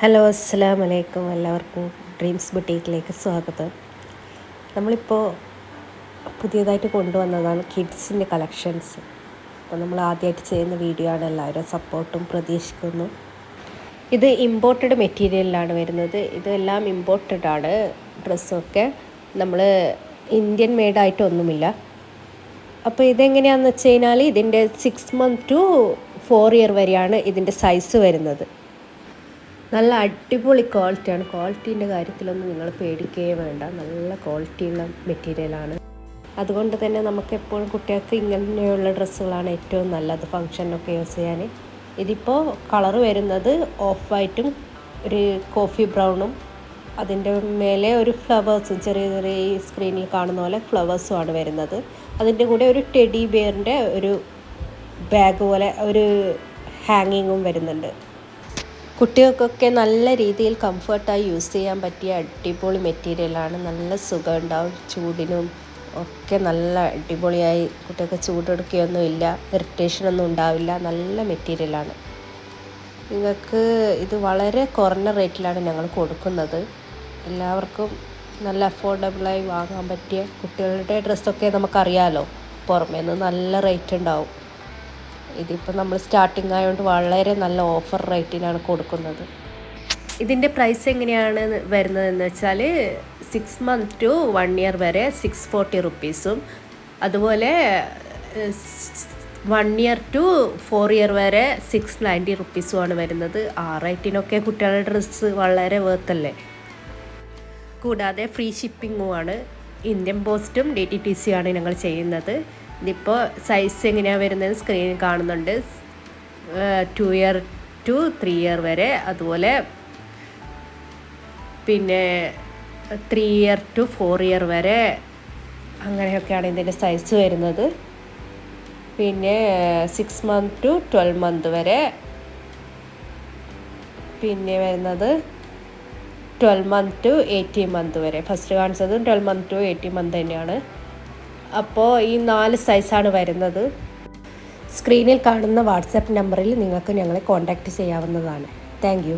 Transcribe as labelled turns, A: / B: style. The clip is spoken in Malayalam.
A: ഹലോ അസ്സലാമു അലൈക്കും. എല്ലാവർക്കും ഡ്രീംസ് ബുട്ടീക്കിലേക്ക് സ്വാഗതം. നമ്മളിപ്പോൾ പുതിയതായിട്ട് കൊണ്ടുവന്നതാണ് കിഡ്സിൻ്റെ കളക്ഷൻസ്. അപ്പോൾ നമ്മൾ ആദ്യമായിട്ട് ചെയ്യുന്ന വീഡിയോ ആണ്. എല്ലാവരും സപ്പോർട്ടും പ്രതീക്ഷിക്കുന്നു. ഇത് ഇമ്പോർട്ടഡ് മെറ്റീരിയലിലാണ് വരുന്നത്. ഇതെല്ലാം ഇമ്പോർട്ടഡ് ആണ്. ഡ്രസ്സൊക്കെ നമ്മൾ ഇന്ത്യൻ മെയ്ഡായിട്ടൊന്നുമില്ല. അപ്പോൾ ഇതെങ്ങനെയാണെന്ന് വെച്ച് കഴിഞ്ഞാൽ ഇതിൻ്റെ 6 month to 4 year വരെയാണ് ഇതിൻ്റെ സൈസ് വരുന്നത്. നല്ല അടിപൊളി ക്വാളിറ്റിയാണ്. ക്വാളിറ്റീൻ്റെ കാര്യത്തിലൊന്നും നിങ്ങൾ പേടിക്കുകയേ വേണ്ട. നല്ല ക്വാളിറ്റിയുള്ള മെറ്റീരിയലാണ്. അതുകൊണ്ട് തന്നെ നമുക്ക് എപ്പോഴും കുട്ടികൾക്ക് ഇങ്ങനെയുള്ള ഡ്രസ്സുകളാണ് ഏറ്റവും നല്ലത് ഫങ്ഷനൊക്കെ യൂസ് ചെയ്യാൻ. ഇതിപ്പോൾ കളറ് വരുന്നത് ഓഫ് വൈറ്റും ഒരു കോഫി ബ്രൗണും അതിൻ്റെ മേലെ ഒരു ഫ്ലവേഴ്സും ചെറിയ ചെറിയ ഈ സ്ക്രീനിൽ കാണുന്ന പോലെ ഫ്ലവേഴ്സും ആണ് വരുന്നത്. അതിൻ്റെ കൂടെ ഒരു ടെഡി ബിയറിൻ്റെ ഒരു ബാഗ് പോലെ ഒരു ഹാങ്ങിങ്ങും വരുന്നുണ്ട്. കുട്ടികൾക്കൊക്കെ നല്ല രീതിയിൽ കംഫർട്ടായി യൂസ് ചെയ്യാൻ പറ്റിയ അടിപൊളി മെറ്റീരിയലാണ്. നല്ല സുഖം ഉണ്ടാവും. ചൂടിനും ഒക്കെ നല്ല അടിപൊളിയായി കുട്ടികൾക്ക് ചൂടെടുക്കുകയൊന്നുമില്ല, ഇറിറ്റേഷനൊന്നും ഉണ്ടാവില്ല. നല്ല മെറ്റീരിയലാണ്. നിങ്ങൾക്ക് ഇത് വളരെ കുറഞ്ഞ റേറ്റിലാണ് ഞങ്ങൾ കൊടുക്കുന്നത്. എല്ലാവർക്കും നല്ല അഫോർഡബിളായി വാങ്ങാൻ പറ്റിയ കുട്ടികളുടെ ഡ്രസ്സൊക്കെ നമുക്കറിയാമല്ലോ, പുറമേ നിന്ന് നല്ല റേറ്റ് ഉണ്ടാവും. ഇതിപ്പോൾ നമ്മൾ സ്റ്റാർട്ടിങ് ആയതുകൊണ്ട് വളരെ നല്ല ഓഫർ റേറ്റിനാണ് കൊടുക്കുന്നത്. ഇതിൻ്റെ പ്രൈസ് എങ്ങനെയാണ് വരുന്നതെന്ന് വെച്ചാൽ 6 month to 1 year വരെ 640 rupees, അതുപോലെ 1 year to 4 year വരെ 690 rupees വരുന്നത്. ആ റേറ്റിനൊക്കെ കുട്ടികളുടെ ഡ്രസ്സ് വളരെ വേർത്തല്ലേ. കൂടാതെ ഫ്രീ ഷിപ്പിങ്ങുമാണ്. ഇന്ത്യൻ പോസ്റ്റും DTTC ആണ് ഞങ്ങൾ ചെയ്യുന്നത്. ഇതിപ്പോൾ സൈസ് എങ്ങനെയാണ് വരുന്നത് സ്ക്രീനിൽ കാണുന്നുണ്ട്. 2 year to 3 year വരെ, അതുപോലെ പിന്നെ 3 year to 4 year വരെ, അങ്ങനെയൊക്കെയാണ് ഇതിൻ്റെ സൈസ് വരുന്നത്. പിന്നെ 6 month to 12 month വരെ, പിന്നെ വരുന്നത് 12 month to 18 month വരെ. ഫസ്റ്റ് കാണിച്ചത് 12 month to 18 month തന്നെയാണ്. അപ്പോൾ ഈ 4 സൈസാണ് വരുന്നത്. സ്ക്രീനിൽ കാണുന്ന വാട്സാപ്പ് നമ്പറിൽ നിങ്ങൾക്ക് ഞങ്ങളെ കോൺടാക്റ്റ് ചെയ്യാവുന്നതാണ്. Thank you.